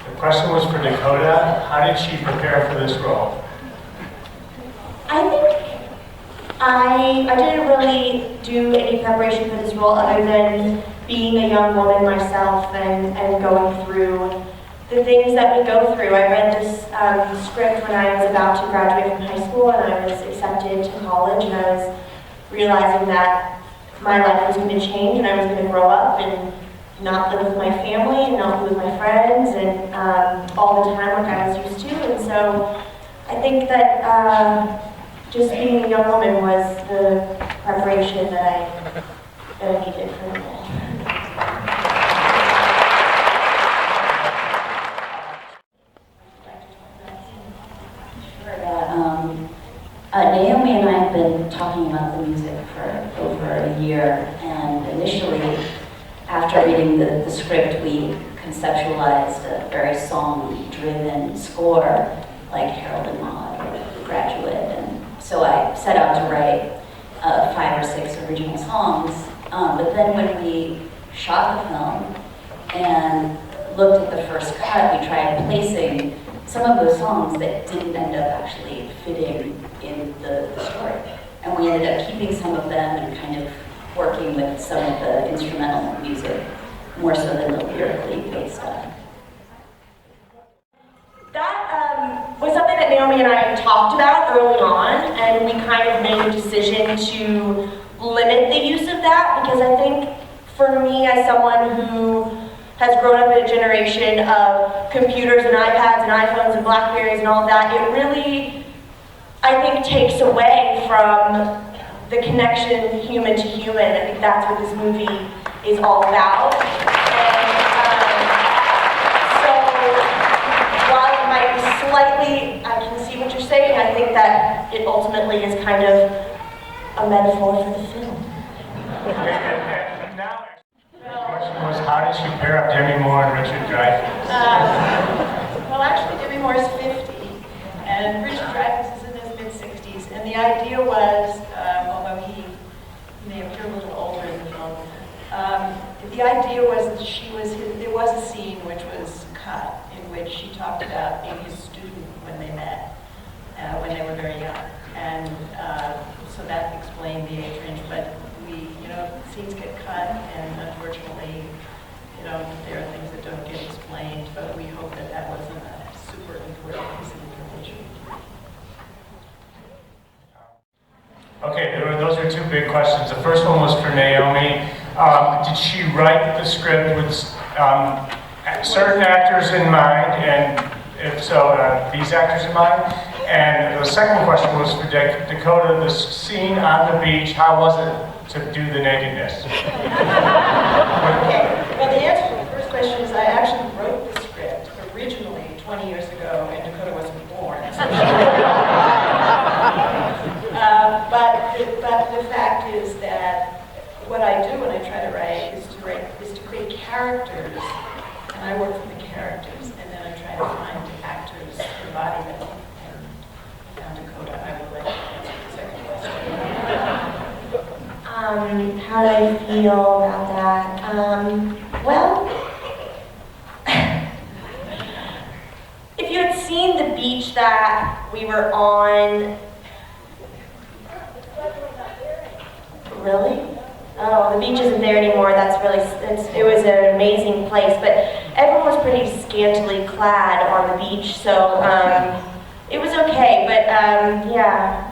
The question was for Dakota. How did she prepare for this role? I think I didn't really do any preparation for this role other than being a young woman myself and going through the things that we go through. I read this script when I was about to graduate from high school, and I was accepted to college, and I was realizing that my life was going to change and I was going to grow up and not live with my family and not live with my friends and all the time like I was used to. And so I think that just being a young woman was the preparation that I needed for the role. Naomi and I have been talking about the music for over a year, and initially, after reading the script, we conceptualized a very song-driven score, like Harold and Maude or Graduate, and so I set out to write 5 or 6 original songs, but then when we shot the film and looked at the first cut, we tried placing some of those songs that didn't end up actually fitting in the story. And we ended up keeping some of them and kind of working with some of the instrumental music, more so than the lyrically based stuff. That was something that Naomi and I talked about early on, and we kind of made a decision to limit the use of that, because I think for me, as someone who has grown up in a generation of computers and iPads and iPhones and Blackberries and all of that, it really, I think, takes away from the connection human to human. I think that's what this movie is all about. And so while it might be slightly, I can see what you're saying, I think that it ultimately is kind of a metaphor for the film. The question was, how did she pair up Demi Moore and Richard Dreyfuss? Well, actually, Demi Moore is 50, and Richard Dreyfuss is in his mid-60s, and the idea was, although he may appear a little older in the film, the idea was that there was a scene which was cut, in which she talked about being his student when they met, when they were very young, and so that explained the age range, but scenes get cut, and unfortunately, there are things that don't get explained, but we hope that that wasn't a super important piece of information. Okay, those are 2 big questions. The first one was for Naomi. Did she write the script with certain actors in mind, and if so, these actors in mind? And the second question was for Dakota. The scene on the beach, how was it to do the nakedness? Okay, well, the answer to the first question is I actually wrote the script originally 20 years ago, and Dakota wasn't born. So but the fact is that what I do when I try to write is to create characters, and I work from the characters, and then I try to find the actors' embodiment. And found Dakota. I will let you answer the second question. How do I feel about that? Well, if you had seen the beach that we were on, really? Oh, the beach isn't there anymore. It was an amazing place, but everyone was pretty scantily clad on the beach, so it was okay. But yeah.